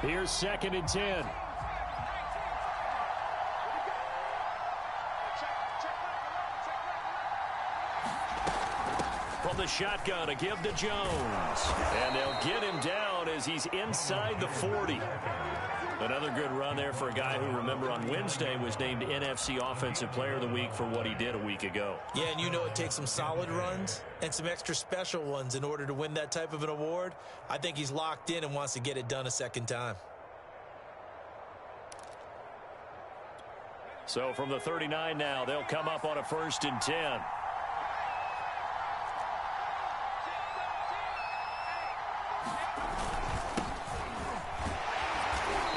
Here's 2nd and 10. From the shotgun, a give to Jones. And they'll get him down as he's inside the 40. Another good run there for a guy who, remember, on Wednesday was named NFC Offensive Player of the Week for what he did a week ago. Yeah, and you know it takes some solid runs and some extra special ones in order to win that type of an award. I think he's locked in and wants to get it done a second time. So from the 39 now, they'll come up on a 1st and 10.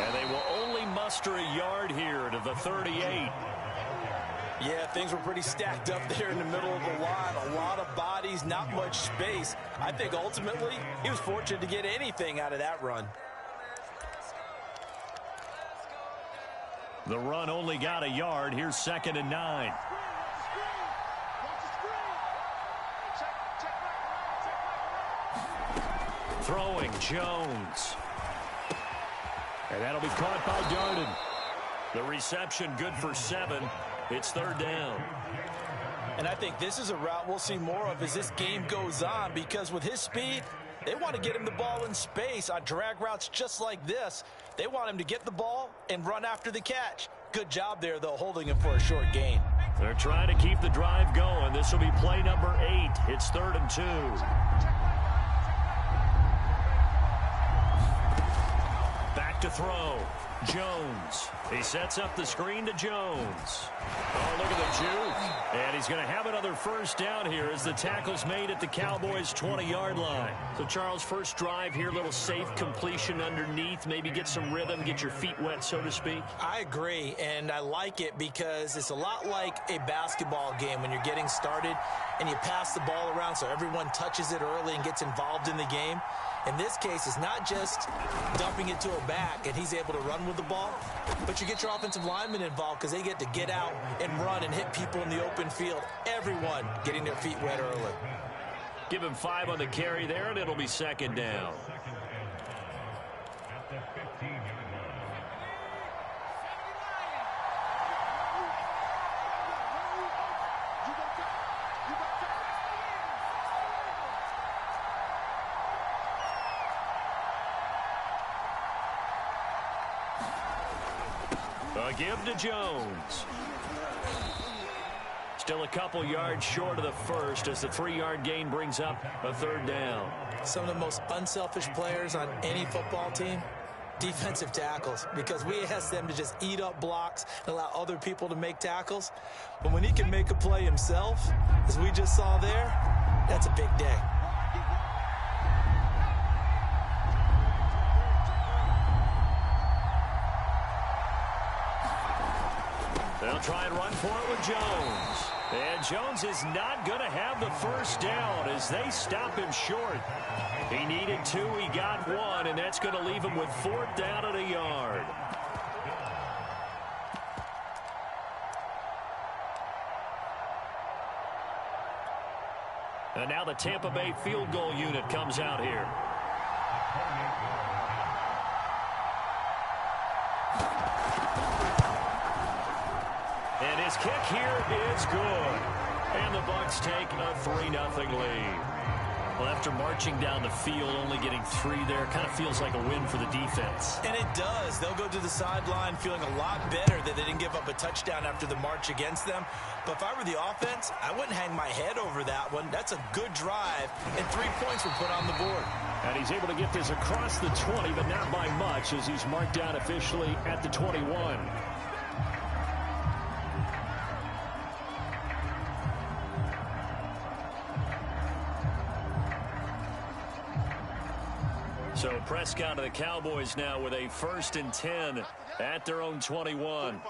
And they will only muster a yard here to the 38. Yeah, things were pretty stacked up there in the middle of the line. A lot of bodies, not much space. I think ultimately he was fortunate to get anything out of that run. The run only got a yard. Here's 2nd and 9. Throwing Jones. And that'll be caught by Darden. The reception good for 7. It's 3rd down. And I think this is a route we'll see more of as this game goes on, because with his speed, they want to get him the ball in space on drag routes just like this. They want him to get the ball and run after the catch. Good job there, though, holding him for a short gain. They're trying to keep the drive going. This will be play number 8. It's 3rd and 2. Back to throw. Jones. He sets up the screen to Jones. Oh, look at the juke. And he's going to have another 1st down here as the tackle's made at the Cowboys' 20-yard line. So, Charles, first drive here, little safe completion underneath. Maybe get some rhythm, get your feet wet, so to speak. I agree, and I like it because it's a lot like a basketball game when you're getting started and you pass the ball around so everyone touches it early and gets involved in the game. In this case, it's not just dumping it to a back and he's able to run with the ball, but you get your offensive linemen involved because they get to get out and run and hit people in the open field. Everyone getting their feet wet early. Give him 5 on the carry there, and it'll be 2nd down. A give to Jones. Still a couple yards short of the 1st as the 3-yard gain brings up a 3rd down. Some of the most unselfish players on any football team, defensive tackles, because we ask them to just eat up blocks and allow other people to make tackles. But when he can make a play himself, as we just saw there, that's a big day. They'll try and run for it with Jones. And Jones is not going to have the 1st down as they stop him short. He needed 2, he got 1, and that's going to leave him with 4th down and a yard. And now the Tampa Bay field goal unit comes out here. And his kick here is good. And the Bucs take a 3-0 lead. Well, after marching down the field, only getting 3 there, kind of feels like a win for the defense. And it does. They'll go to the sideline feeling a lot better that they didn't give up a touchdown after the march against them. But if I were the offense, I wouldn't hang my head over that one. That's a good drive, and 3 points were put on the board. And he's able to get this across the 20, but not by much, as he's marked down officially at the 21. So Prescott of the Cowboys now with a 1st and 10 at their own 21.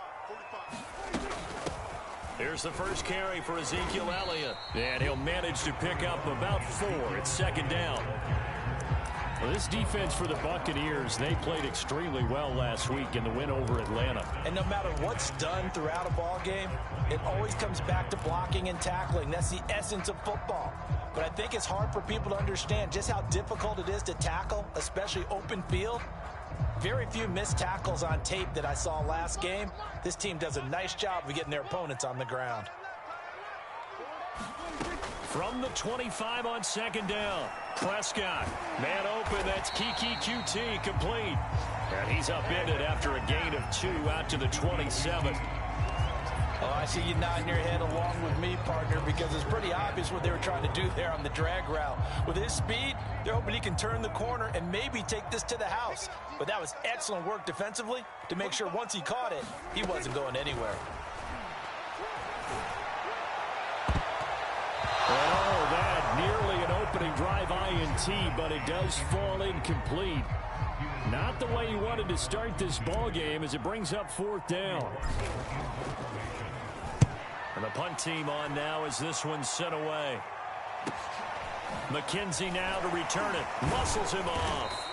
Here's the first carry for Ezekiel Elliott. And he'll manage to pick up about 4. It's 2nd down. Well, this defense for the Buccaneers, they played extremely well last week in the win over Atlanta. And no matter what's done throughout a ball game, it always comes back to blocking and tackling. That's the essence of football. But I think it's hard for people to understand just how difficult it is to tackle, especially open field. Very few missed tackles on tape that I saw last game. This team does a nice job of getting their opponents on the ground. From the 25 on second down, Prescott. Man open, that's Kiki QT, complete. And he's upended after a gain of 2 out to the 27. Oh, I see you nodding your head along with me, partner, because it's pretty obvious what they were trying to do there on the drag route. With his speed, they're hoping he can turn the corner and maybe take this to the house. But that was excellent work defensively to make sure once he caught it, he wasn't going anywhere. Oh, that nearly an opening drive INT, but it does fall incomplete. Not the way he wanted to start this ball game as it brings up 4th down. And the punt team on now as this one's sent away. McKenzie now to return it. Muscles him off.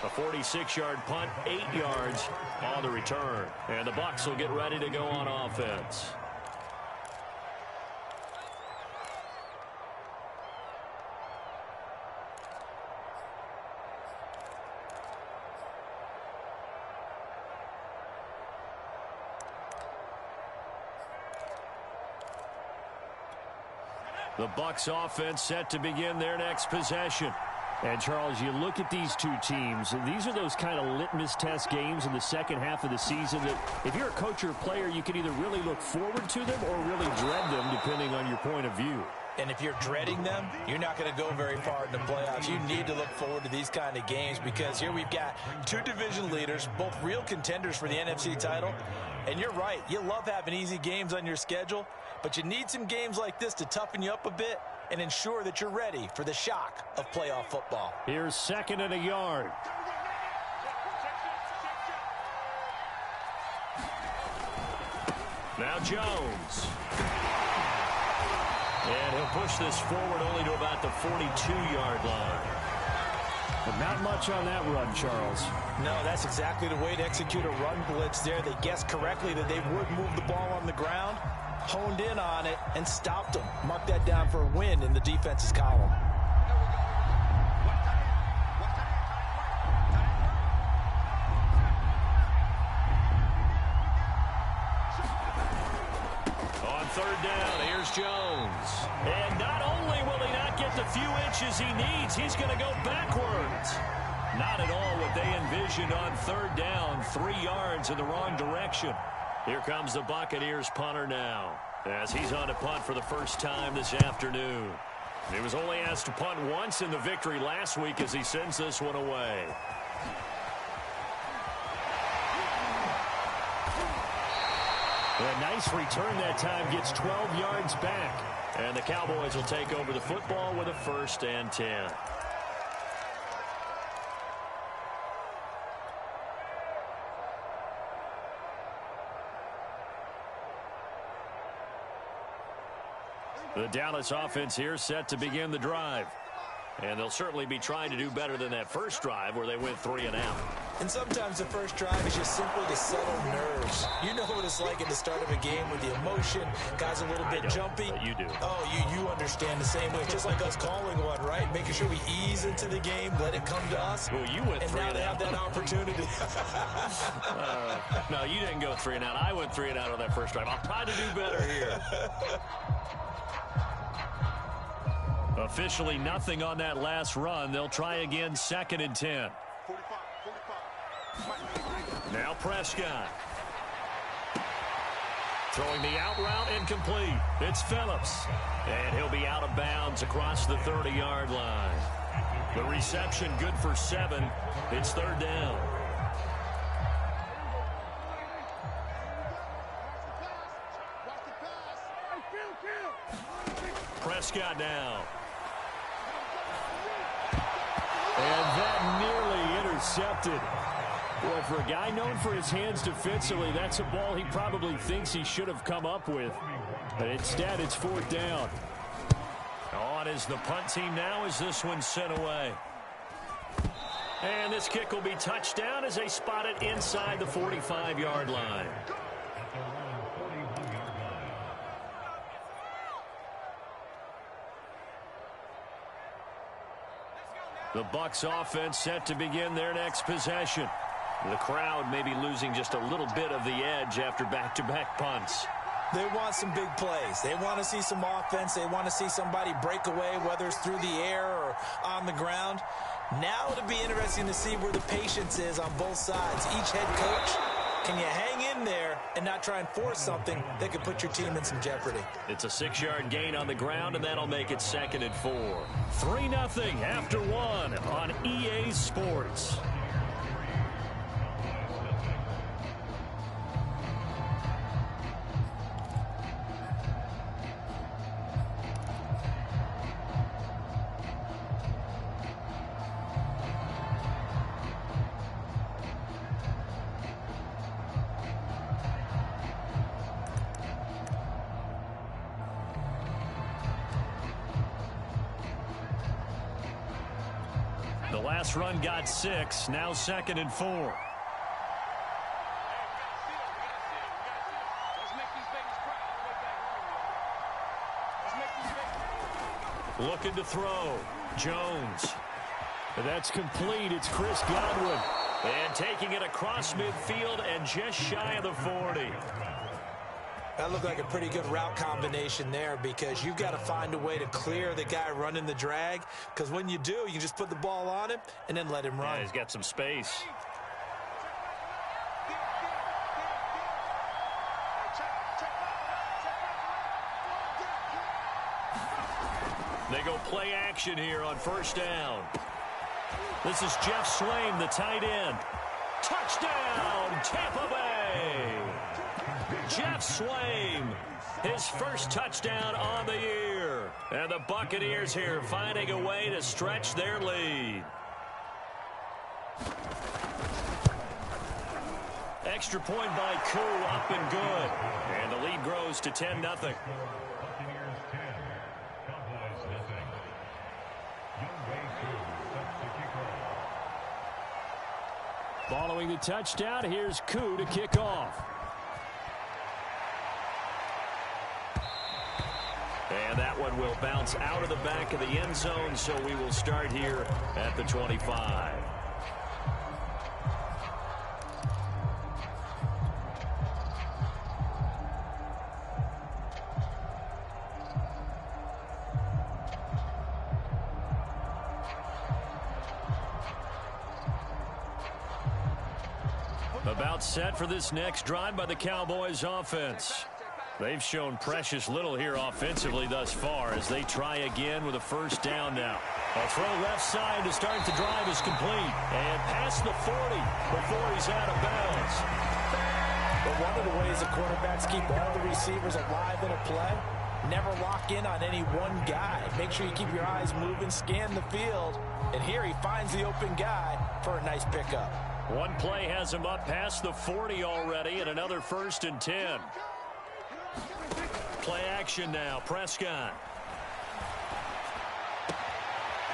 A 46-yard punt, 8 yards on the return. And the Bucs will get ready to go on offense. The Bucs offense set to begin their next possession. And, Charles, you look at these two teams, these are those kind of litmus test games in the second half of the season that if you're a coach or a player, you can either really look forward to them or really dread them, depending on your point of view. And if you're dreading them, you're not going to go very far in the playoffs. You need to look forward to these kind of games because here we've got 2 division leaders, both real contenders for the NFC title. And you're right, you love having easy games on your schedule, but you need some games like this to toughen you up a bit and ensure that you're ready for the shock of playoff football. Here's 2nd and a yard. Now Jones. And he'll push this forward only to about the 42-yard line. But not much on that run, Charles. No, that's exactly the way to execute a run blitz there. They guessed correctly that they would move the ball on the ground, honed in on it, and stopped them. Mark that down for a win in the defense's column. On 3rd down, here's Jones. And not only will he not get the few inches he needs, he's going to go backwards. Not at all what they envisioned on 3rd down. 3 yards in the wrong direction. Here comes the Buccaneers punter now, as he's on to punt for the first time this afternoon. He was only asked to punt once in the victory last week as he sends this one away. A nice return that time, gets 12 yards back. And the Cowboys will take over the football with a 1st and 10. The Dallas offense here set to begin the drive. And they'll certainly be trying to do better than that first drive where they went 3 and out. And sometimes the first drive is just simply to settle nerves. You know what it's like at the start of a game with the emotion. Guys a little bit jumpy. But you do. Oh, you understand the same way. Just like us calling one, right? Making sure we ease into the game, let it come to us. Well, you went 3 and out. And now they have that opportunity. No, you didn't go 3 and out. I went 3 and out on that first drive. I'll try to do better here. Officially nothing on that last run. They'll try again 2nd and 10. Now Prescott. Throwing the out route incomplete. It's Phillips. And he'll be out of bounds across the 30-yard line. The reception good for 7. It's 3rd down. Prescott now. And that nearly intercepted. Boy, for a guy known for his hands defensively, that's a ball he probably thinks he should have come up with. But instead, it's 4th down. On is the punt team now as this one's sent away. And this kick will be touchdown as they spot it inside the 45-yard line. The Bucs offense set to begin their next possession. The crowd may be losing just a little bit of the edge after back-to-back punts. They want some big plays. They want to see some offense. They want to see somebody break away, whether it's through the air or on the ground. Now it'll be interesting to see where the patience is on both sides. Each head coach, can you hang in there and not try and force something that could put your team in some jeopardy? It's a 6-yard gain on the ground, and that'll make it 2nd and 4. 3-0 after 1 on EA Sports. The last run got 6, now 2nd and 4. Looking to throw. Jones. That's complete. It's Chris Godwin. And taking it across midfield and just shy of the 40. That looked like a pretty good route combination there, because you've got to find a way to clear the guy running the drag, because when you do, you can just put the ball on him and then let him run. Yeah, he's got some space. They go play action here on 1st down. This is Jeff Swaim, the tight end. Touchdown, Tampa Bay! Jeff Swaim, his first touchdown on the year. And the Buccaneers here finding a way to stretch their lead. Extra point by Koo, up and good. And the lead grows to 10-0. Following the touchdown, here's Koo to kick off. And that one will bounce out of the back of the end zone, so we will start here at the 25. About set for this next drive by the Cowboys offense. They've shown precious little here offensively thus far as they try again with a 1st down now. A throw left side to start the drive is complete. And past the 40 before he's out of bounds. But one of the ways the quarterbacks keep all the receivers alive in a play, never lock in on any one guy. Make sure you keep your eyes moving, scan the field. And here he finds the open guy for a nice pickup. One play has him up past the 40 already, and another 1st and 10. Play action now. Prescott.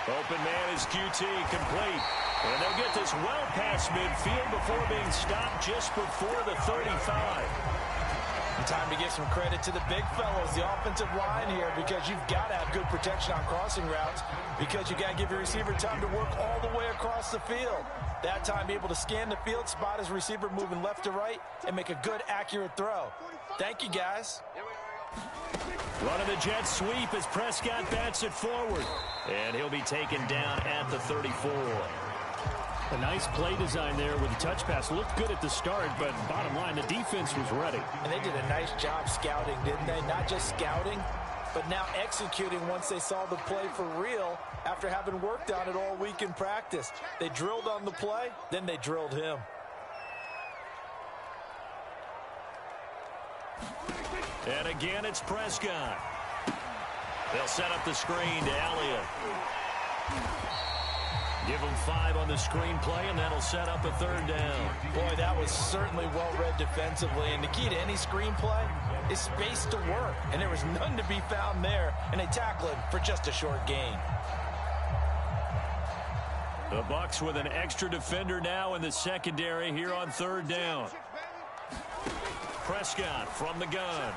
Open man is QT, complete. And they'll get this well past midfield before being stopped just before the 35. And time to give some credit to the big fellows, the offensive line here, because you've got to have good protection on crossing routes, because you got to give your receiver time to work all the way across the field. That time, be able to scan the field, spot his receiver moving left to right, and make a good, accurate throw. Thank you, guys. Running the jet sweep as Prescott bats it forward. And he'll be taken down at the 34. A nice play design there with the touch pass. Looked good at the start, but bottom line, the defense was ready. And they did a nice job scouting, didn't they? Not just scouting, but now executing once they saw the play for real after having worked on it all week in practice. They drilled on the play, then they drilled him. And again, it's Prescott. They'll set up the screen to Elliott. Give him 5 on the screen play, and that'll set up a 3rd down. Boy, that was certainly well-read defensively, and the key to any screen play is space to work, and there was none to be found there, and they tackle him for just a short gain. The Bucs with an extra defender now in the secondary here on 3rd down. Prescott from the gun.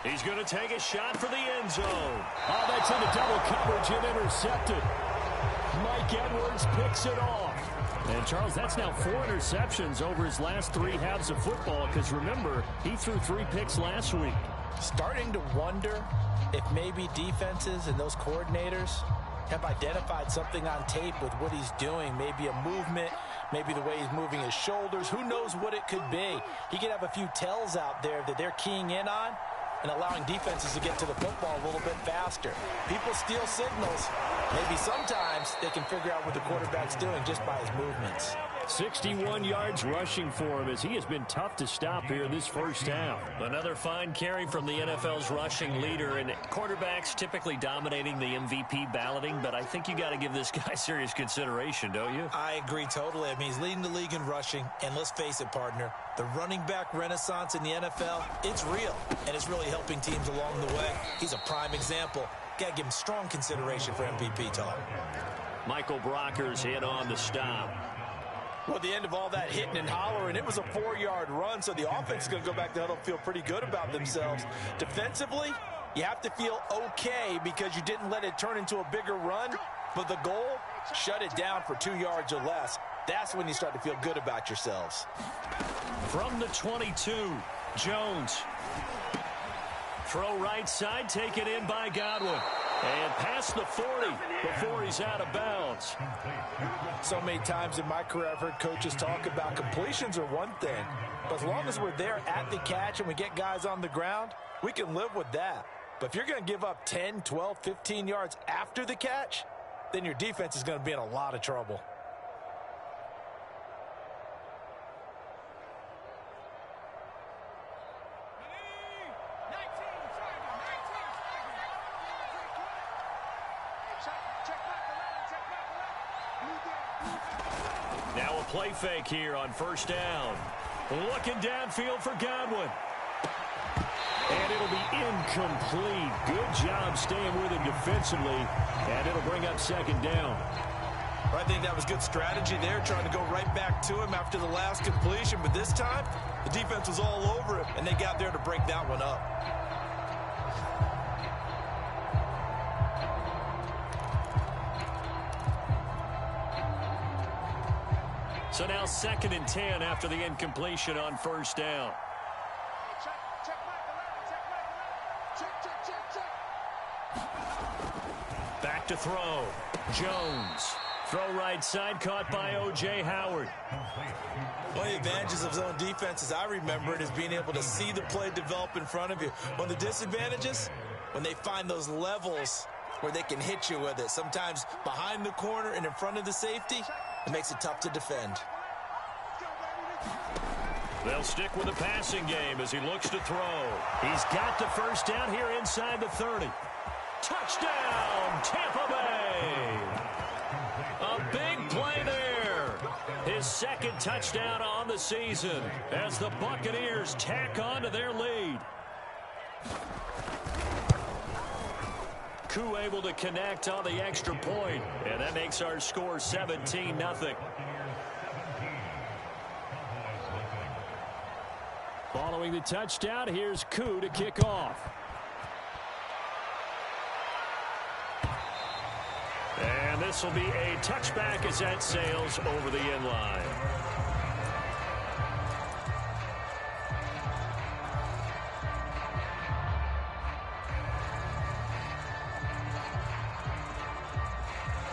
He's going to take a shot for the end zone. Oh, that's into double coverage and intercepted. Mike Edwards picks it off. And, Charles, that's now 4 interceptions over his last 3 halves of football because, remember, he threw 3 picks last week. Starting to wonder if maybe defenses and those coordinators have identified something on tape with what he's doing. Maybe a movement, maybe the way he's moving his shoulders. Who knows what it could be? He could have a few tells out there that they're keying in on and allowing defenses to get to the football a little bit faster. People steal signals. Maybe sometimes they can figure out what the quarterback's doing just by his movements. 61 yards rushing for him as he has been tough to stop here this first half. Another fine carry from the NFL's rushing leader, and quarterbacks typically dominating the MVP balloting, but I think you got to give this guy serious consideration, don't you? I agree totally. I mean, he's leading the league in rushing, and let's face it, partner, the running back renaissance in the NFL, it's real, and it's really helping teams along the way. He's a prime example. Got to give him strong consideration for MVP talk. Michael Brocker's hit on the stop. Well, at the end of all that hitting and hollering, it was a 4-yard run, so the offense is going to go back to huddle, feel pretty good about themselves. Defensively, you have to feel okay because you didn't let it turn into a bigger run, but the goal, shut it down for 2 yards or less. That's when you start to feel good about yourselves. From the 22, Jones. Throw right side, taken in by Godwin. And past the 40 before he's out of bounds. So many times in my career I've heard coaches talk about completions are one thing, but as long as we're there at the catch and we get guys on the ground, we can live with that. But if you're going to give up 10, 12, 15 yards after the catch, then your defense is going to be in a lot of trouble. Now a play fake here on first down. Looking downfield for Godwin. And it'll be incomplete. Good job staying with him defensively. And it'll bring up second down. I think that was good strategy there, trying to go right back to him after the last completion. But this time, the defense was all over him, and they got there to break that one up. So now 2nd and 10 after the incompletion on first down. Back to throw. Jones. Throw right side, caught by O.J. Howard. One of the advantages of zone defense, as I remember it, is being able to see the play develop in front of you. One of the disadvantages, when they find those levels where they can hit you with it, sometimes behind the corner and in front of the safety, it makes it tough to defend. They'll stick with the passing game as he looks to throw. He's got the first down here inside the 30. Touchdown, Tampa Bay! A big play there. His 2nd touchdown on the season as the Buccaneers tack on to their lead. Koo able to connect on the extra point, and that makes our score 17-0. Following the touchdown, here's Koo to kick off. And this will be a touchback as that sails over the end line.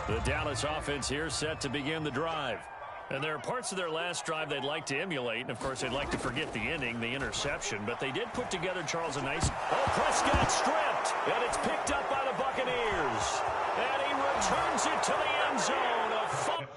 The Dallas offense here set to begin the drive. And there are parts of their last drive they'd like to emulate. And, of course, they'd like to forget the inning, the interception. But they did put together, Charles, a nice... Oh, Prescott stripped. And it's picked up by the Buccaneers. And he returns it to the end zone. A fumble.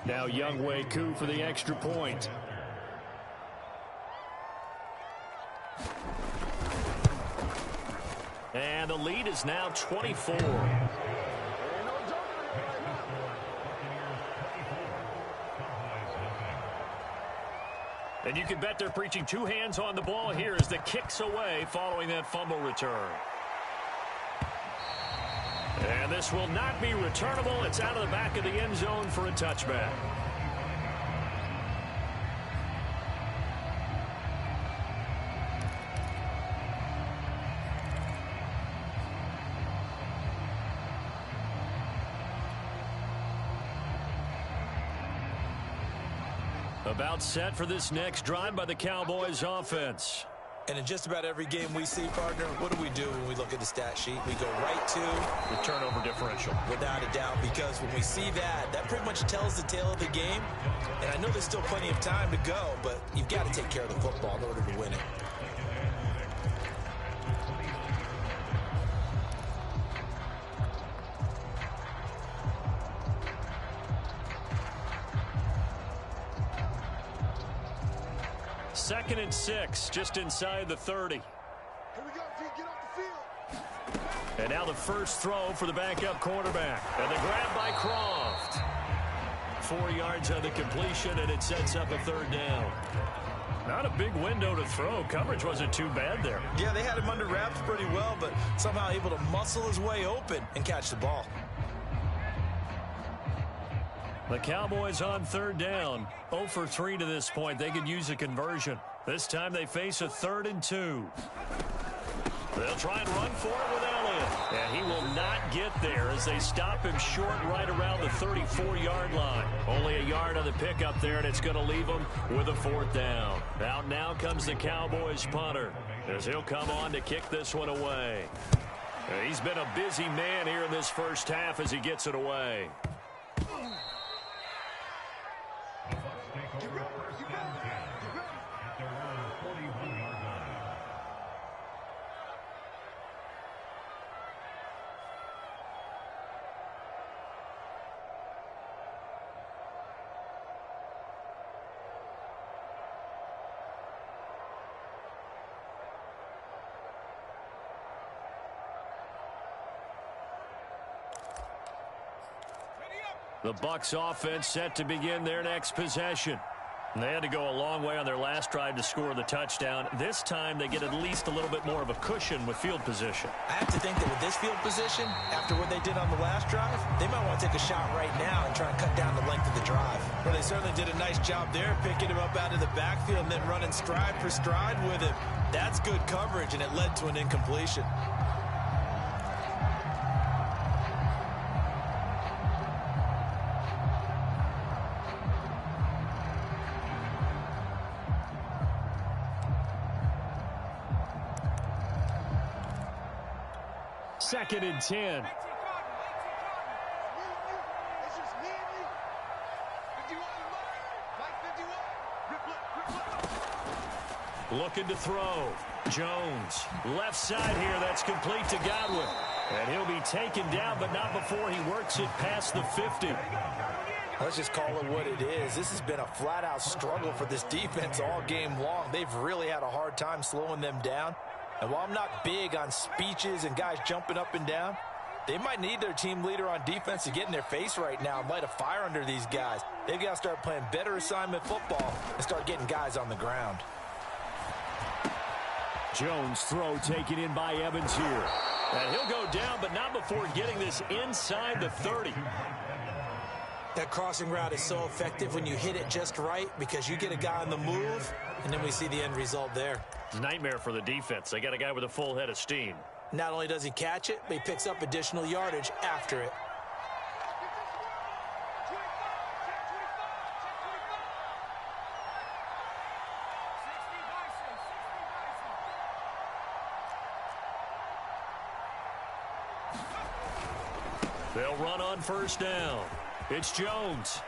Now Younghoe Koo for the extra point. And the lead is now 24. And you can bet they're preaching two hands on the ball here as the kick's away following that fumble return. And this will not be returnable. It's out of the back of the end zone for a touchback. About set for this next drive by the Cowboys offense. And in just about every game we see, partner, what do we do when we look at the stat sheet? We go right to the turnover differential. Without a doubt, because when we see that, that pretty much tells the tale of the game. And I know there's still plenty of time to go, but you've got to take care of the football in order to win it. Second and 6, just inside the 30. Here we go, get off the field. And now the first throw for the backup quarterback. And the grab by Croft. 4 yards on the completion, and it sets up a third down. Not a big window to throw. Coverage wasn't too bad there. Yeah, they had him under wraps pretty well, but somehow able to muscle his way open and catch the ball. The Cowboys on third down. 0 for 3 to this point. They could use a conversion. This time they face a 3rd and 2. They'll try and run for it with Elliott. And he will not get there as they stop him short right around the 34-yard line. Only a yard on the pickup there, and it's going to leave him with a 4th down. Out now comes the Cowboys punter as he'll come on to kick this one away. And he's been a busy man here in this first half as he gets it away. The Bucs offense set to begin their next possession. And they had to go a long way on their last drive to score the touchdown. This time they get at least a little bit more of a cushion with field position. I have to think that with this field position, after what they did on the last drive, they might want to take a shot right now and try and cut down the length of the drive. Well, they certainly did a nice job there, picking him up out of the backfield and then running stride for stride with him. That's good coverage, and it led to an incompletion. Second and 10. Looking to throw. Jones. Left side here. That's complete to Godwin. And he'll be taken down, but not before he works it past the 50. Let's just call it what it is. This has been a flat-out struggle for this defense all game long. They've really had a hard time slowing them down. And while I'm not big on speeches and guys jumping up and down, they might need their team leader on defense to get in their face right now and light a fire under these guys. They've got to start playing better assignment football and start getting guys on the ground. Jones' throw taken in by Evans here. And he'll go down, but not before getting this inside the 30. That crossing route is so effective when you hit it just right because you get a guy on the move, and then we see the end result there. Nightmare for the defense. They got a guy with a full head of steam. Not only does he catch it, but he picks up additional yardage after it. They'll run on first down. It's Jones.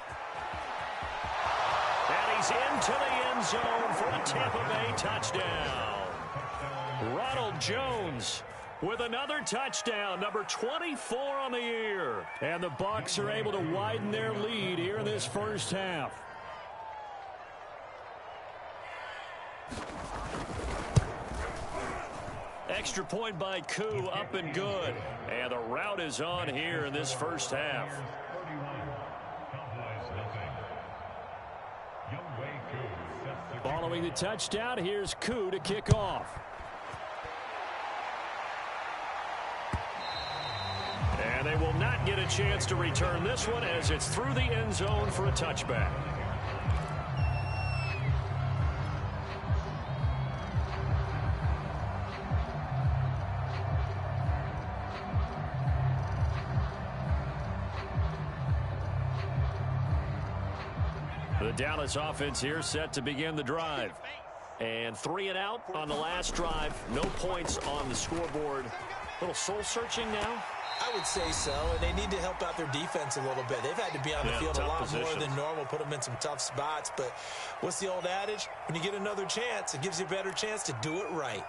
And he's into the end zone for a Tampa Bay touchdown. Ronald Jones with another touchdown, number 24 on the year. And the Bucs are able to widen their lead here in this first half. Extra point by Koo, up and good. And the route is on here in this first half. Following the touchdown, here's Koo to kick off. And they will not get a chance to return this one as it's through the end zone for a touchback. The Dallas offense here set to begin the drive. And 3 and out on the last drive. No points on the scoreboard. A little soul-searching now? I would say so, and they need to help out their defense a little bit. They've had to be on the field a lot more than normal, put them in some tough spots. But what's the old adage? When you get another chance, it gives you a better chance to do it right.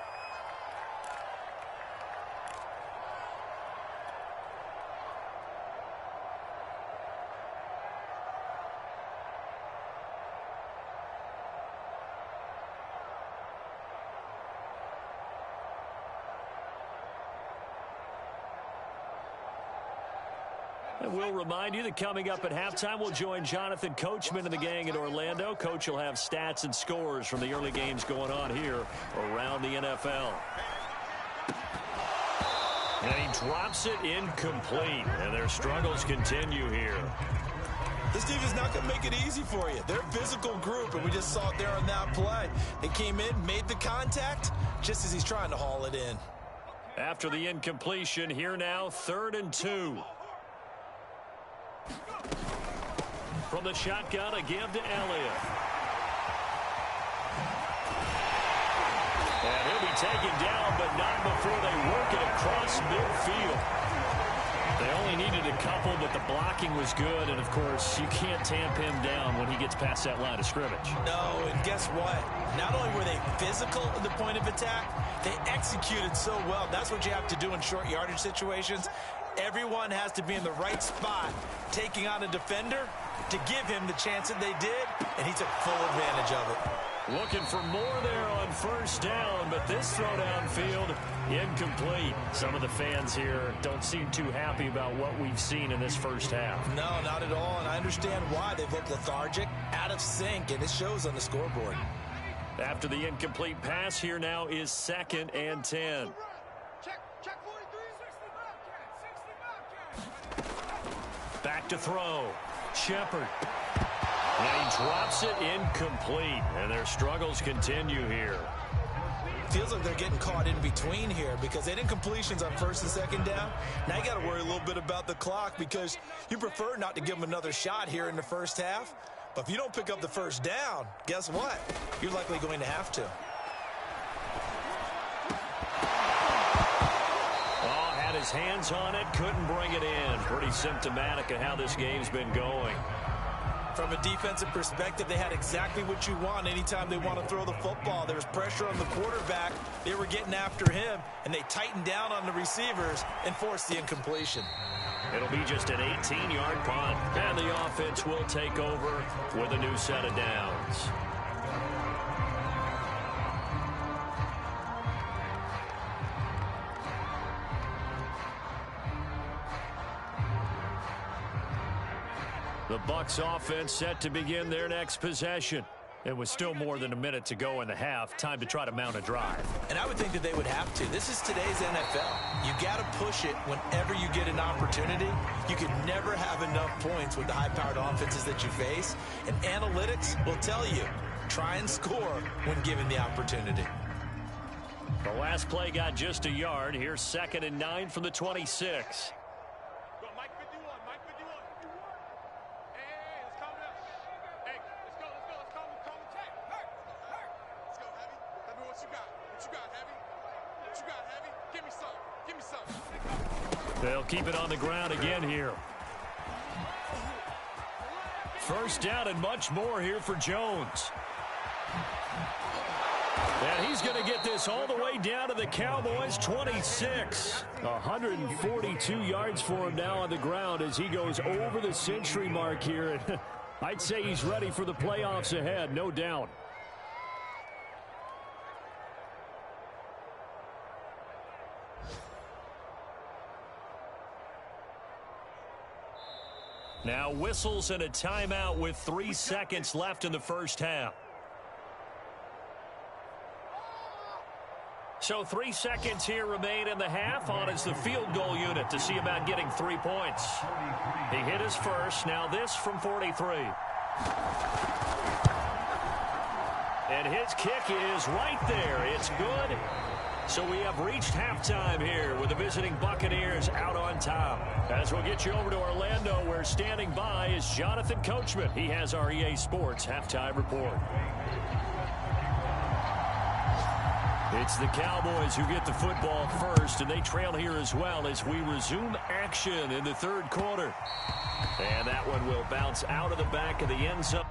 And we'll remind you that coming up at halftime, we'll join Jonathan Coachman and the gang in Orlando. Coach will have stats and scores from the early games going on here around the NFL. And he drops it incomplete, and their struggles continue here. This team is not going to make it easy for you. They're a physical group, and we just saw it there on that play. They came in, made the contact, just as he's trying to haul it in. After the incompletion, here now, 3rd and 2. From the shotgun, a give to Elliott. And he'll be taken down, but not before they work it across midfield. They only needed a couple, but the blocking was good. And, of course, you can't tamp him down when he gets past that line of scrimmage. No, and guess what? Not only were they physical at the point of attack, they executed so well. That's what you have to do in short yardage situations. Everyone has to be in the right spot, taking on a defender to give him the chance that they did, and he took full advantage of it. Looking for more there on 1st down, but this throw downfield, incomplete. Some of the fans here don't seem too happy about what we've seen in this first half. No, not at all, and I understand why. They've looked lethargic, out of sync, and it shows on the scoreboard. After the incomplete pass, here now is 2nd and 10. Back to throw. Shepard. And he drops it incomplete. And their struggles continue here. Feels like they're getting caught in between here because they had incompletions on 1st and 2nd down. Now you got to worry a little bit about the clock because you prefer not to give them another shot here in the first half. But if you don't pick up the 1st down, guess what? You're likely going to have to. His hands on it, couldn't bring it in. Pretty symptomatic of how this game's been going. From a defensive perspective, they had exactly what you want anytime they want to throw the football. There was pressure on the quarterback. They were getting after him, and they tightened down on the receivers and forced the incompletion. It'll be just an 18-yard punt, and the offense will take over with a new set of downs. The Bucs offense set to begin their next possession. It was still more than a minute to go in the half. Time to try to mount a drive. And I would think that they would have to. This is today's NFL. You got to push it whenever you get an opportunity. You can never have enough points with the high-powered offenses that you face. And analytics will tell you, try and score when given the opportunity. The last play got just a yard. Here's 2nd and 9 from the 26. They'll keep it on the ground again here. 1st down and much more here for Jones. And he's going to get this all the way down to the Cowboys' 26. 142 yards for him now on the ground as he goes over the century mark here. And I'd say he's ready for the playoffs ahead, no doubt. Now whistles and a timeout with 3 seconds left in the first half. So 3 seconds here remain in the half. On is the field goal unit to see about getting 3 points. He hit his first. Now this from 43. And his kick is right there. It's good. So we have reached halftime here with the visiting Buccaneers out on top. As we'll get you over to Orlando, where standing by is Jonathan Coachman. He has our EA Sports halftime report. It's the Cowboys who get the football first, and they trail here as well as we resume action in the third quarter. And that one will bounce out of the back of the end zone.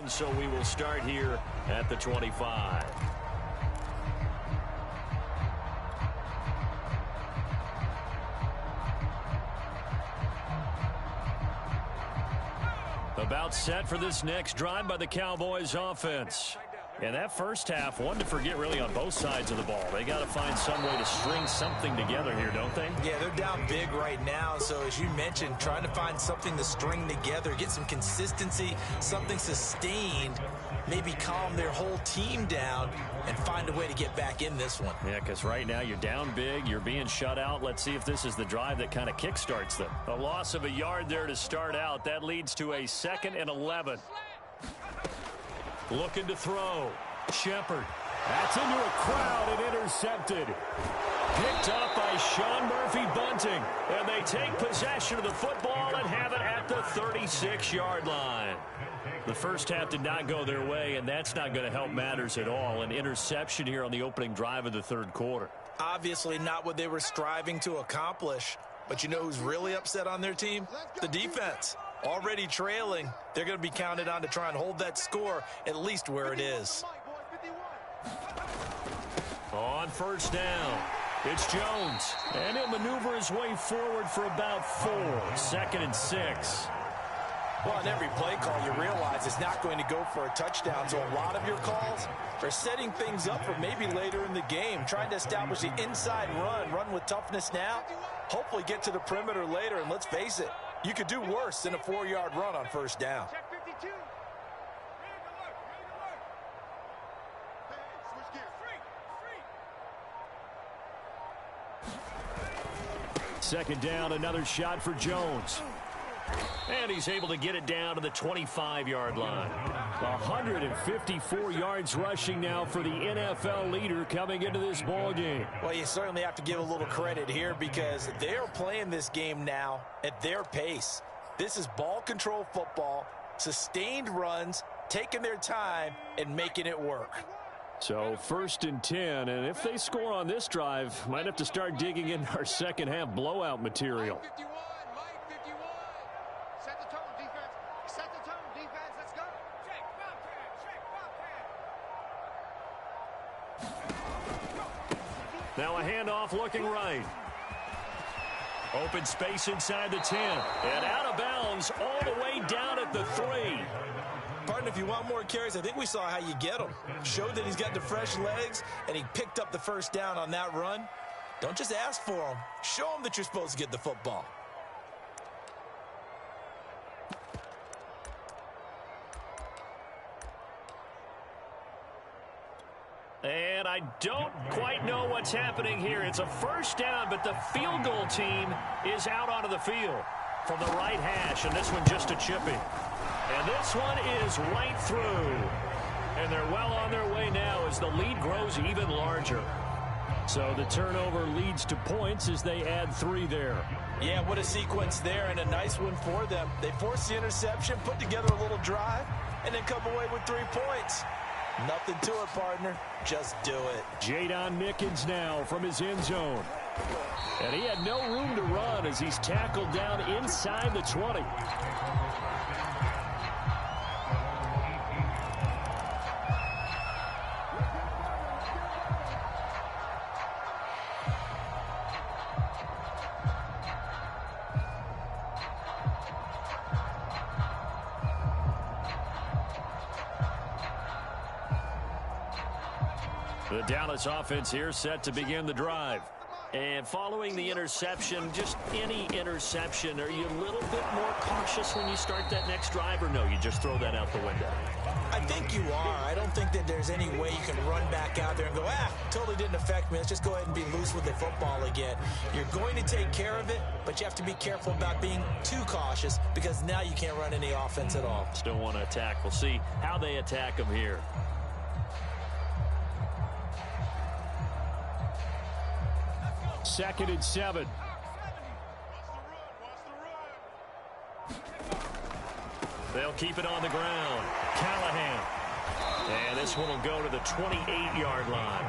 So we will start here at the 25. About set for this next drive by the Cowboys offense. And that first half, one to forget really on both sides of the ball. They got to find some way to string something together here, don't they? Yeah, they're down big right now. So as you mentioned, trying to find something to string together, get some consistency, something sustained, maybe calm their whole team down and find a way to get back in this one. Yeah, because right now you're down big, you're being shut out. Let's see if this is the drive that kind of kickstarts them. A loss of a yard there to start out. That leads to a 2nd and 11. Looking to throw. Shepard. That's into a crowd and intercepted. Picked up by Sean Murphy-Bunting. And they take possession of the football and have it at the 36-yard line. The first half did not go their way, and that's not going to help matters at all. An interception here on the opening drive of the third quarter. Obviously not what they were striving to accomplish. But you know who's really upset on their team? The defense. Already trailing. They're going to be counted on to try and hold that score at least where it is. On first down, it's Jones. And he'll maneuver his way forward for about 4. 2nd and 6. Well, on every play call, you realize it's not going to go for a touchdown. So a lot of your calls are setting things up for maybe later in the game, trying to establish the inside run with toughness now, hopefully get to the perimeter later. And let's face it, you could do worse than a 4-yard run on first down. Second down, another shot for Jones. And he's able to get it down to the 25-yard line. 154 yards rushing now for the NFL leader coming into this ball game. Well, you certainly have to give a little credit here because they're playing this game now at their pace. This is ball control football, sustained runs, taking their time and making it work. So 1st and 10, and if they score on this drive, might have to start digging into our second half blowout material. Set the tone, defense. Set the tone, defense. Let's go. Now a handoff looking right. Open space inside the 10. And out of bounds all the way down at the 3. Partner, if you want more carries, I think we saw how you get him. Showed that he's got the fresh legs, and he picked up the first down on that run. Don't just ask for him. Show him that you're supposed to get the football. And I don't quite know what's happening here. It's a first down, but the field goal team is out onto the field from the right hash, and this one just a chipping. And this one is right through. And they're well on their way now as the lead grows even larger. So the turnover leads to points as they add 3 there. Yeah, what a sequence there, and a nice one for them. They force the interception, put together a little drive, and then come away with 3 points. Nothing to it, partner. Just do it. Jadon Mickens now from his end zone. And he had no room to run as he's tackled down inside the 20. The Dallas offense here set to begin the drive. And following the interception, just any interception, are you a little bit more cautious when you start that next drive, or no, you just throw that out the window? I think you are. I don't think that there's any way you can run back out there and go, totally didn't affect me. Let's just go ahead and be loose with the football again. You're going to take care of it, but you have to be careful about being too cautious because now you can't run any offense at all. Still want to attack. We'll see how they attack them here. Second and 7. They'll keep it on the ground. Callahan. And this one will go to the 28-yard line.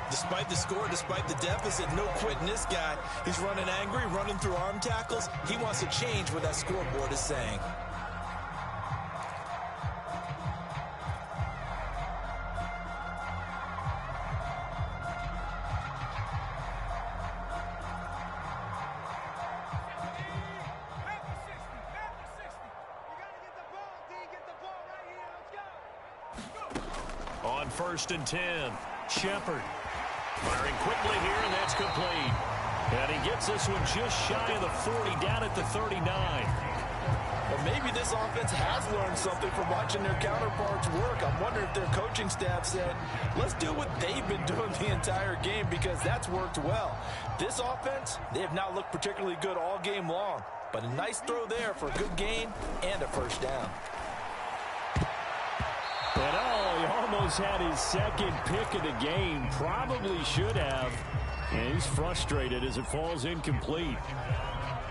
Despite the score, despite the deficit, no quitting this guy. He's running angry, running through arm tackles. He wants to change what that scoreboard is saying. First and 10. Shepard firing quickly here, and that's complete. And he gets this one just shy of the 40, down at the 39. Well, maybe this offense has learned something from watching their counterparts work. I'm wondering if their coaching staff said, let's do what they've been doing the entire game because that's worked well. This offense, they have not looked particularly good all game long. But a nice throw there for a good gain and a first down. And he almost had his second pick of the game. Probably should have. And he's frustrated as it falls incomplete.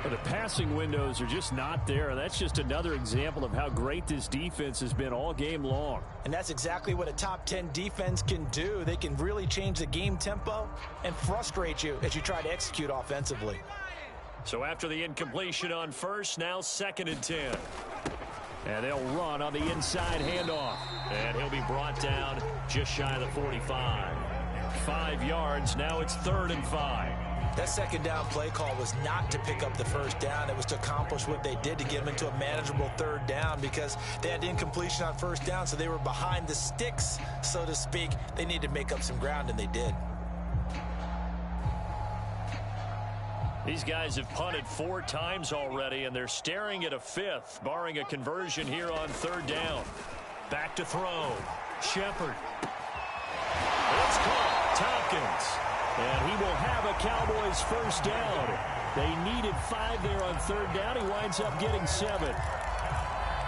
But the passing windows are just not there. And that's just another example of how great this defense has been all game long. And that's exactly what a top 10 defense can do. They can really change the game tempo and frustrate you as you try to execute offensively. So after the incompletion on first, now second and 10. And they'll run on the inside handoff. And he'll be brought down just shy of the 45. 5 yards. Now it's 3rd and 5. That second down play call was not to pick up the first down. It was to accomplish what they did to get them into a manageable 3rd down because they had incompletion on first down, so they were behind the sticks, so to speak. They needed to make up some ground, and they did. These guys have punted 4 times already, and they're staring at a 5th, barring a conversion here on 3rd down. Back to throw. Shepard. It's caught. Tompkins. And he will have a Cowboys first down. They needed 5 there on 3rd down. He winds up getting 7.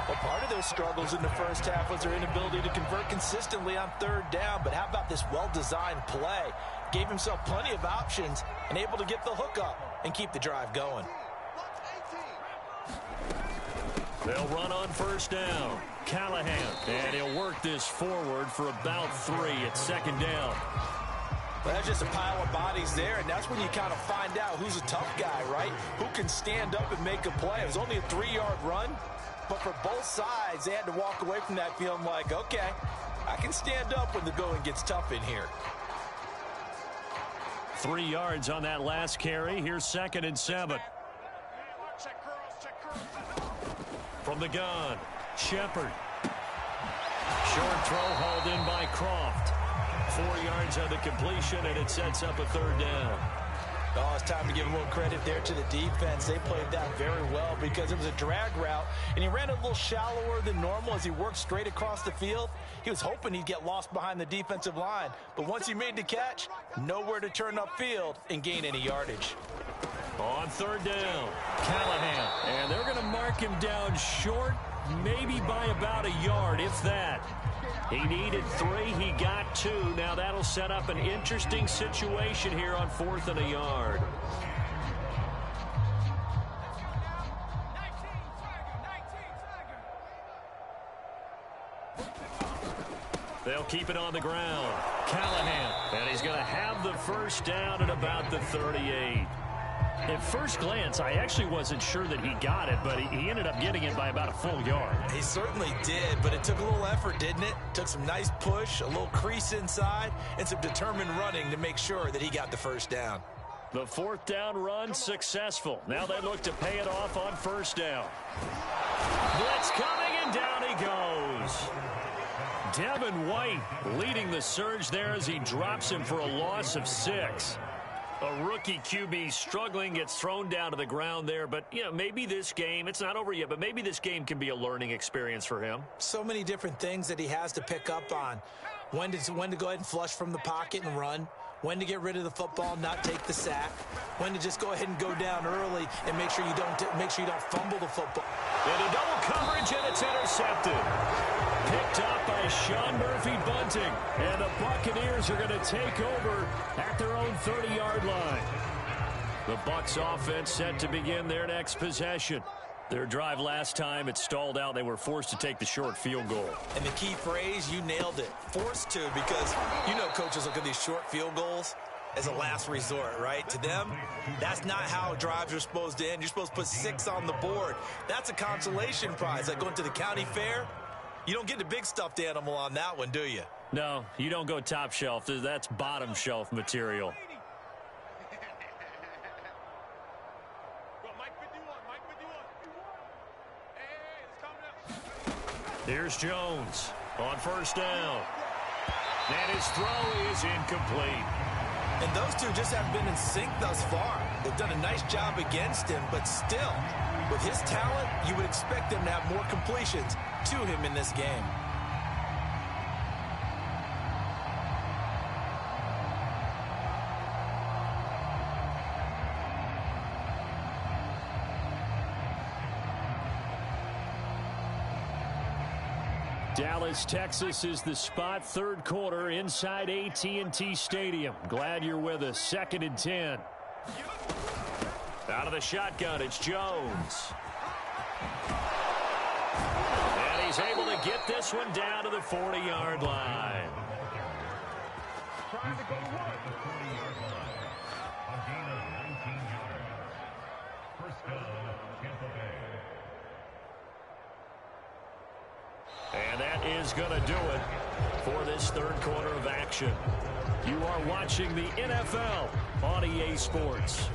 Well, part of their struggles in the first half was their inability to convert consistently on 3rd down. But how about this well-designed play? Gave himself plenty of options and able to get the hook up and keep the drive going. They'll run on first down. Callahan. And he'll work this forward for about 3 at 2nd down. Well, that's just a pile of bodies there, and that's when you kind of find out who's a tough guy, right? Who can stand up and make a play. It was only a 3-yard run, but for both sides, they had to walk away from that feeling like, okay, I can stand up when the going gets tough in here. 3 yards on that last carry. Here's 2nd and 7. From the gun, Shepard. Short throw hauled in by Croft. 4 yards on the completion, and it sets up a 3rd down. Oh, it's time to give a little credit there to the defense. They played that very well because it was a drag route, and he ran a little shallower than normal as he worked straight across the field. He was hoping he'd get lost behind the defensive line, but once he made the catch, nowhere to turn upfield and gain any yardage. On 3rd down, Callahan, and they're going to mark him down short, maybe by about a yard, if that. He needed 3. He got 2. Now that'll set up an interesting situation here on 4th and a yard. They'll keep it on the ground. Callahan, and he's going to have the 1st down at about the 38. At first glance, I actually wasn't sure that he got it, but he ended up getting it by about a full yard. He certainly did, but it took a little effort, didn't it? Took some nice push, a little crease inside, and some determined running to make sure that he got the 1st down. The 4th down run successful. Now they look to pay it off on 1st down. Blitz coming, and down he goes. Devin White leading the surge there as he drops him for a loss of 6. A rookie QB struggling, gets thrown down to the ground there. But, you know, maybe this game, it's not over yet, but maybe this game can be a learning experience for him. So many different things that he has to pick up on. When to go ahead and flush from the pocket and run. When to get rid of the football, not take the sack. When to just go ahead and go down early and make sure you don't fumble the football. Into double coverage, and it's intercepted. Picked up by Sean Murphy-Bunting. And the Buccaneers are going to take over at their own 30-yard line. The Bucs offense set to begin their next possession. Their drive last time, it stalled out. They were forced to take the short field goal. And the key phrase, you nailed it. Forced to, because you know coaches look at these short field goals as a last resort, right? To them, that's not how drives are supposed to end. You're supposed to put 6 on the board. That's a consolation prize. Like going to the county fair, you don't get the big stuffed animal on that one, do you? No, you don't go top shelf. That's bottom shelf material. Here's Jones on 1st down. And his throw is incomplete. And those two just haven't been in sync thus far. They've done a nice job against him, but still, with his talent, you would expect them to have more completions to him in this game. Dallas, Texas is the spot. 3rd quarter inside AT&T Stadium. Glad you're with us. 2nd and 10. Out of the shotgun, it's Jones. And he's able to get this one down to the 40-yard line. Trying to go one. The 40-yard line. A gain of 19 yards. 1st down, Tampa Bay. And that is going to do it for this 3rd quarter of action. You are watching the NFL on EA Sports.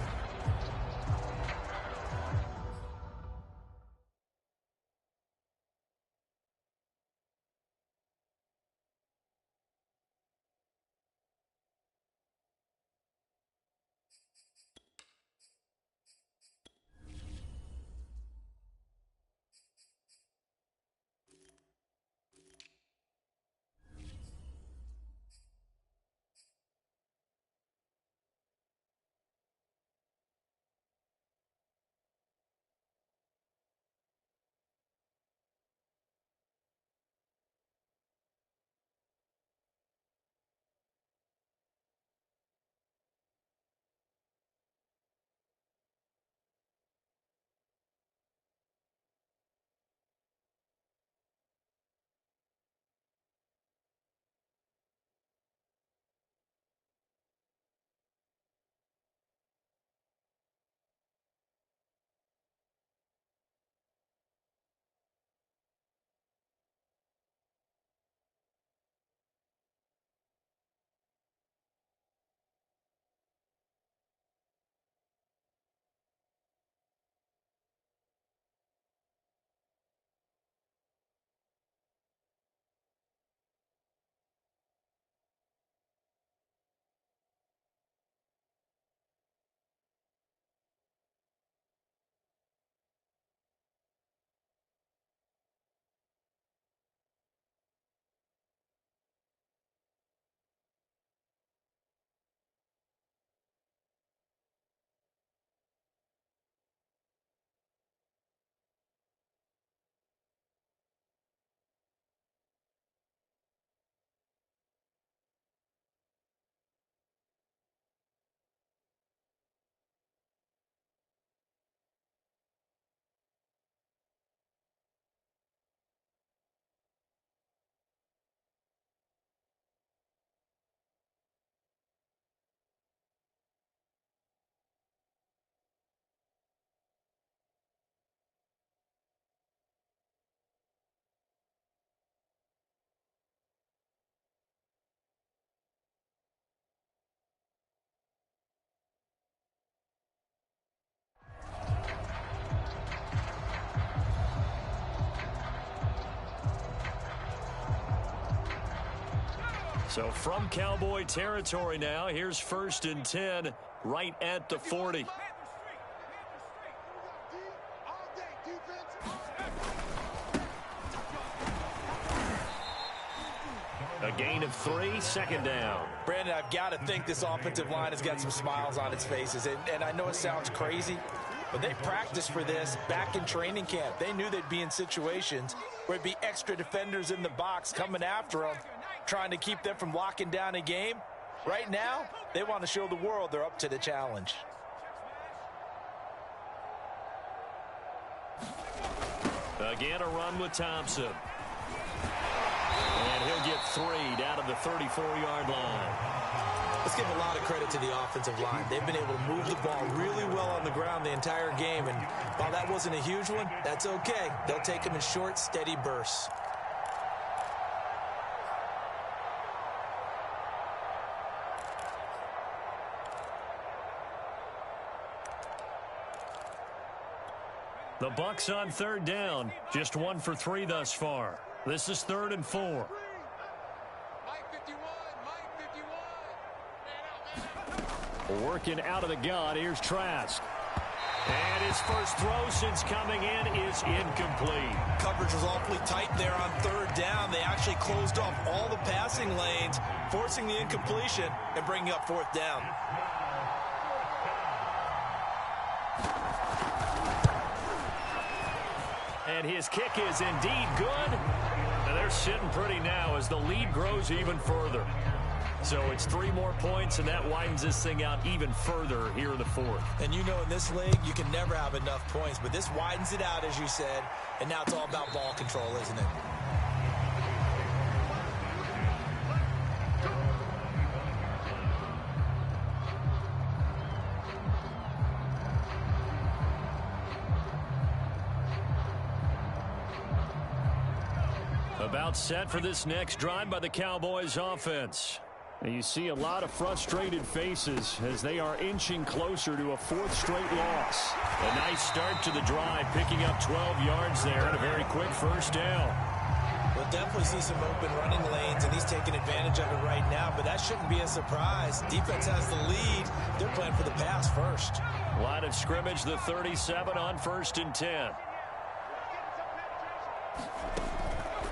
So from Cowboy territory now, here's 1st and 10 right at the 40. A gain of 3, 2nd down. Brandon, I've got to think this offensive line has got some smiles on its faces. And I know it sounds crazy, but they practiced for this back in training camp. They knew they'd be in situations where it'd be extra defenders in the box coming after them, trying to keep them from locking down a game. Right now, they want to show the world they're up to the challenge. Again, a run with Thompson. And he'll get 3 down to the 34-yard line. Let's give a lot of credit to the offensive line. They've been able to move the ball really well on the ground the entire game. And while that wasn't a huge one, that's okay. They'll take them in short, steady bursts. The Bucs on 3rd down. Just 1 for 3 thus far. This is 3rd and 4. Working out of the gun. Here's Trask. And his first throw since coming in is incomplete. Coverage was awfully tight there on 3rd down. They actually closed off all the passing lanes, forcing the incompletion and bringing up 4th down. And his kick is indeed good. And they're sitting pretty now as the lead grows even further. So it's 3 more points, and that widens this thing out even further here in the 4th. And you know in this league, you can never have enough points. But this widens it out, as you said. And now it's all about ball control, isn't it? About set for this next drive by the Cowboys offense. And you see a lot of frustrated faces as they are inching closer to a 4th straight loss. A nice start to the drive, picking up 12 yards there and a very quick 1st down. We'll definitely see some open running lanes, and he's taking advantage of it right now, but that shouldn't be a surprise. Defense has the lead. They're playing for the pass first. Line of scrimmage, the 37 on 1st and 10.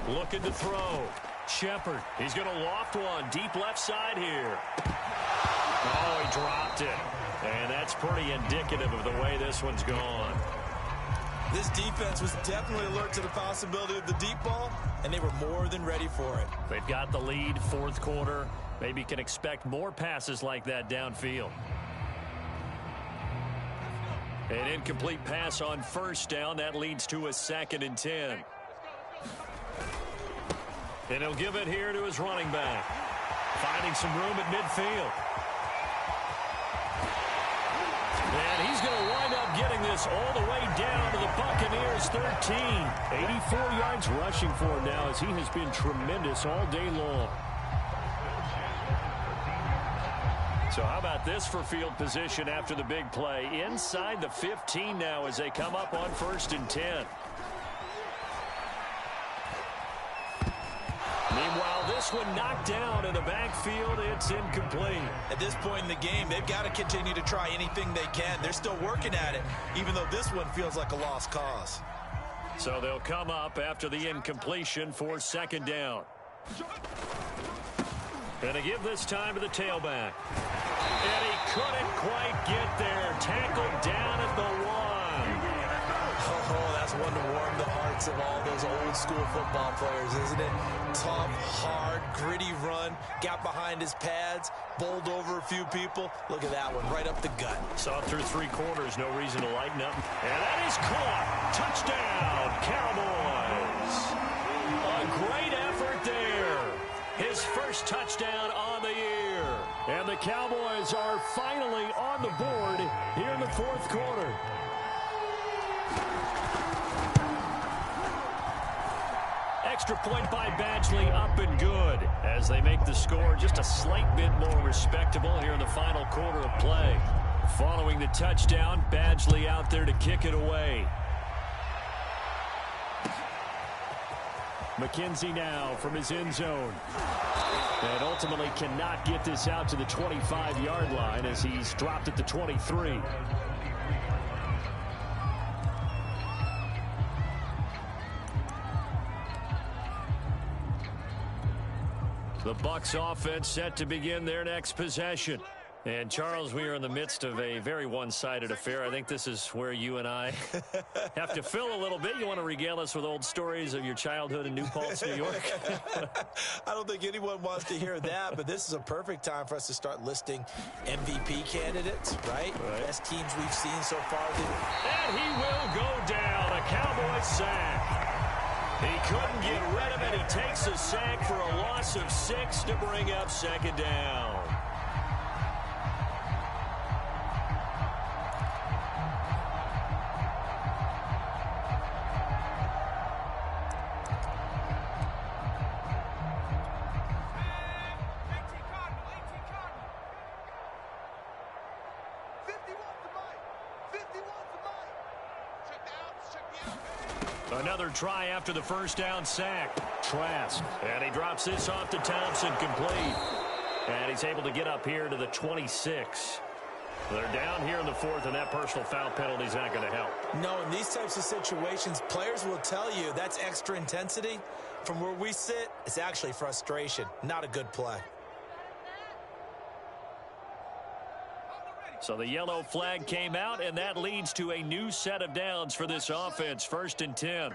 Looking to throw. Shepard. He's going to loft one. Deep left side here. Oh, he dropped it. And that's pretty indicative of the way this one's gone. This defense was definitely alert to the possibility of the deep ball, and they were more than ready for it. They've got the lead, 4th quarter. Maybe can expect more passes like that downfield. An incomplete pass on 1st down. That leads to a 2nd and 10. And he'll give it here to his running back. Finding some room at midfield. And he's going to wind up getting this all the way down to the Buccaneers' 13. 84 yards rushing for him now as he has been tremendous all day long. So how about this for field position after the big play? Inside the 15 now as they come up on 1st and 10. Meanwhile, this one knocked down in the backfield. It's incomplete. At this point in the game, they've got to continue to try anything they can. They're still working at it, even though this one feels like a lost cause. So they'll come up after the incompletion for 2nd down. And they give this time to the tailback. And he couldn't quite get there. Tackled down at the 1. Oh, that's one to warm the hearts of all those old school football players, isn't it? Tough, hard, gritty run. Got behind his pads, bowled over a few people. Look at that one, right up the gut. Saw it through 3 quarters, no reason to lighten up. And that is caught. Touchdown, Cowboys. A great effort there. His first touchdown on the year. And the Cowboys are finally on the board here in the 4th quarter. Extra point by Badgley, up and good as they make the score just a slight bit more respectable here in the final quarter of play. Following the touchdown, Badgley out there to kick it away. McKenzie now from his end zone. And ultimately cannot get this out to the 25-yard line as he's dropped at the 23. The Bucs offense set to begin their next possession. And, Charles, we are in the midst of a very one-sided affair. I think this is where you and I have to fill a little bit. You want to regale us with old stories of your childhood in New Paltz, New York? I don't think anyone wants to hear that, but this is a perfect time for us to start listing MVP candidates, right? Best teams we've seen so far. And he will go down. A Cowboys sack. He couldn't get rid of it. He takes a sack for a loss of 6 to bring up second down. Another try after the first down sack. Trask. And he drops this off to Thompson, complete. And he's able to get up here to the 26. They're down here in the fourth, and that personal foul penalty is not going to help. No, in these types of situations, players will tell you that's extra intensity. From where we sit, it's actually frustration. Not a good play. So the yellow flag came out, and that leads to a new set of downs for this offense. 1st and 10.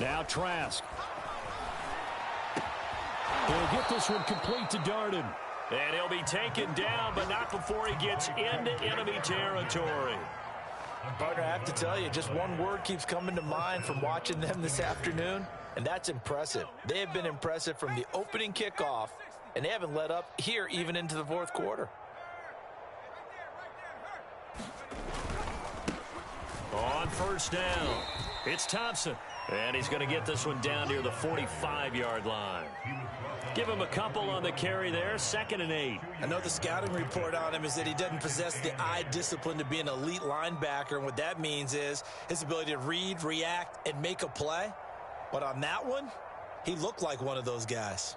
Now Trask. He'll get this one complete to Darden. And he'll be taken down, but not before he gets into enemy territory. Partner, I have to tell you, just one word keeps coming to mind from watching them this afternoon, and that's impressive. They have been impressive from the opening kickoff, and they haven't let up here even into the fourth quarter. On first down, it's Thompson. And he's going to get this one down near the 45-yard line. Give him a couple on the carry there. 2nd and 8. I know the scouting report on him is that he doesn't possess the eye discipline to be an elite linebacker. And what that means is his ability to read, react, and make a play. But on that one, he looked like one of those guys.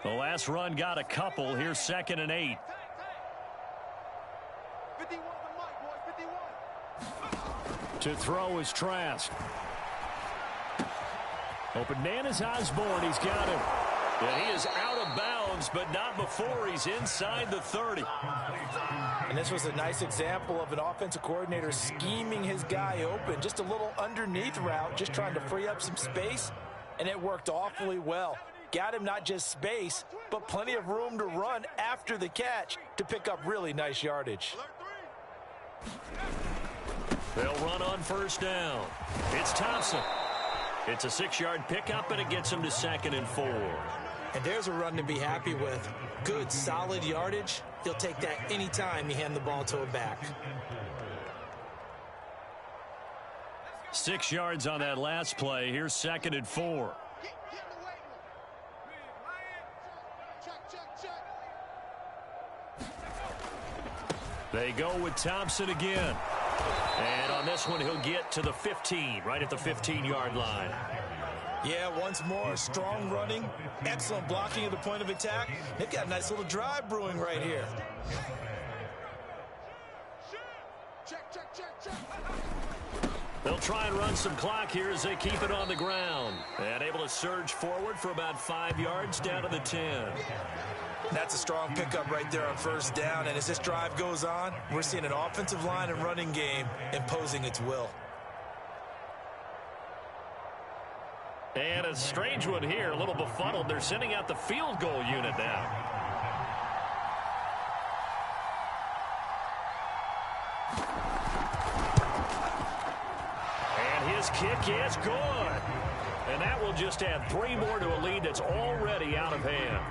The last run got a couple. Here's 2nd and 8. 51 to Mike, boys, 51. To throw is Trask. Open man is Osborne. He's got him. And he is out of bounds, but not before he's inside the 30. And this was a nice example of an offensive coordinator scheming his guy open. Just a little underneath route, just trying to free up some space, and it worked awfully well. Got him not just space, but plenty of room to run after the catch to pick up really nice yardage. They'll run on first down. It's Thompson. It's a 6-yard pickup, and it gets him to 2nd and 4. And there's a run to be happy with. Good, solid yardage. He'll take that anytime you hand the ball to a back. 6 yards on that last play. Here's 2nd and 4. They go with Thompson again. And on this one, he'll get to the 15, right at the 15-yard line. Yeah, once more, strong running, excellent blocking at the point of attack. They've got a nice little drive brewing right here. They'll try and run some clock here as they keep it on the ground. And able to surge forward for about 5 yards down to the 10. That's a strong pickup right there on first down. And as this drive goes on, we're seeing an offensive line and running game imposing its will. And a strange one here, a little befuddled. They're sending out the field goal unit now. And his kick is good. And that will just add 3 more to a lead that's already out of hand.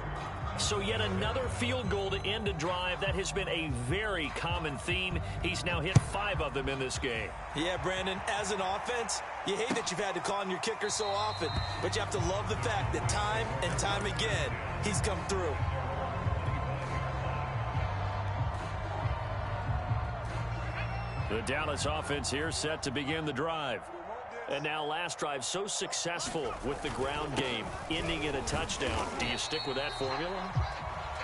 So yet another field goal to end a drive. That has been a very common theme. He's now hit 5 of them in this game. Yeah, Brandon, as an offense, you hate that you've had to call on your kicker so often, but you have to love the fact that time and time again, he's come through. The Dallas offense here set to begin the drive. And now last drive so successful with the ground game, ending in a touchdown. Do you stick with that formula?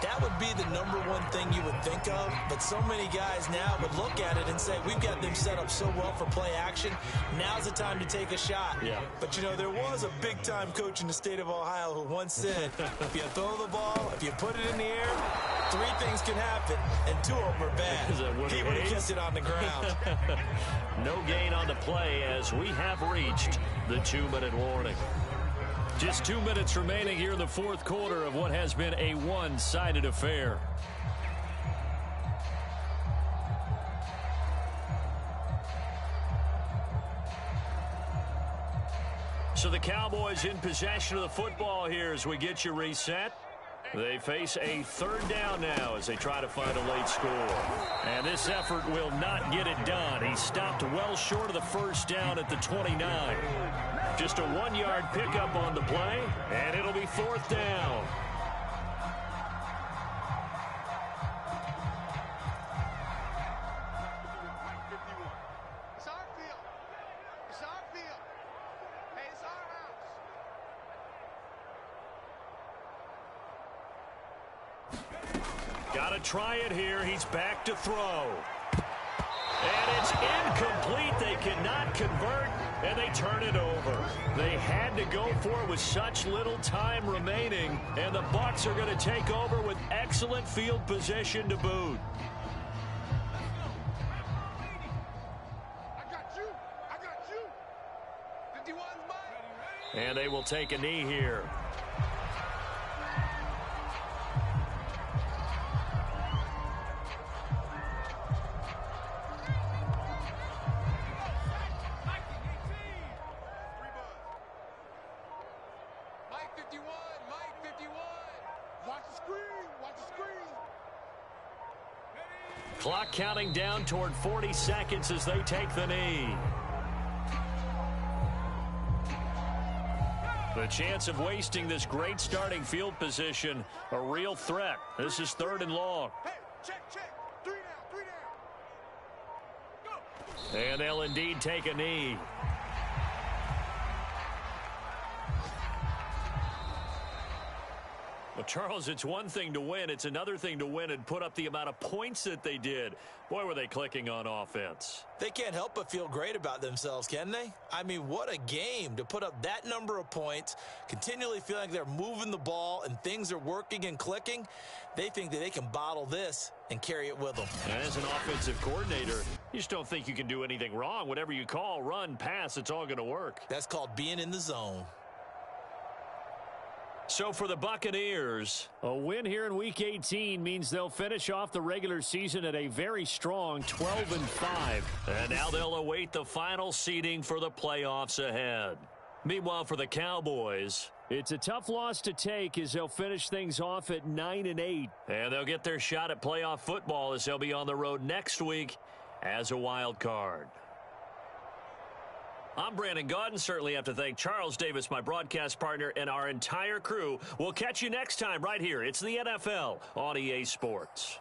That would be the number one thing you would think of, but so many guys now would look at it and say, we've got them set up so well for play action. Now's the time to take a shot. Yeah. But, you know, there was a big-time coach in the state of Ohio who once said, if you throw the ball, if you put it in the air, 3 things can happen, and 2 of them are bad. He would have kept it on the ground. No gain on the play as we have reached the 2-minute warning. Just 2 minutes remaining here in the fourth quarter of what has been a one-sided affair. So the Cowboys in possession of the football here as we get you reset. They face a 3rd down now as they try to find a late score. And this effort will not get it done. He stopped well short of the first down at the 29. Just a 1-yard pickup on the play, and it'll be 4th down. It's our field. It's our field. Hey, it's our house. Got to try it here. He's back to throw. And it's incomplete. They cannot convert, and they turn it over. They had to go for it with such little time remaining, and the Bucs are going to take over with excellent field position to boot. I got you. I got you. 51's mine. And they will take a knee here. Mike 51. Mike 51. Watch the screen. Watch the screen. Clock counting down toward 40 seconds as they take the knee. The chance of wasting this great starting field position, a real threat. This is 3rd and long. Hey, check. 3 down. 3 down. Go. And they'll indeed take a knee. Well, Charles, it's one thing to win. It's another thing to win and put up the amount of points that they did. Boy, were they clicking on offense. They can't help but feel great about themselves, can they? I mean, what a game to put up that number of points, continually feeling like they're moving the ball and things are working and clicking. They think that they can bottle this and carry it with them. And as an offensive coordinator, you just don't think you can do anything wrong. Whatever you call, run, pass, it's all going to work. That's called being in the zone. So for the Buccaneers, a win here in Week 18 means they'll finish off the regular season at a very strong 12-5. And now they'll await the final seeding for the playoffs ahead. Meanwhile, for the Cowboys, it's a tough loss to take as they'll finish things off at 9-8. And they'll get their shot at playoff football as they'll be on the road next week as a wild card. I'm Brandon Gaudin. Certainly have to thank Charles Davis, my broadcast partner, and our entire crew. We'll catch you next time right here. It's the NFL on EA Sports.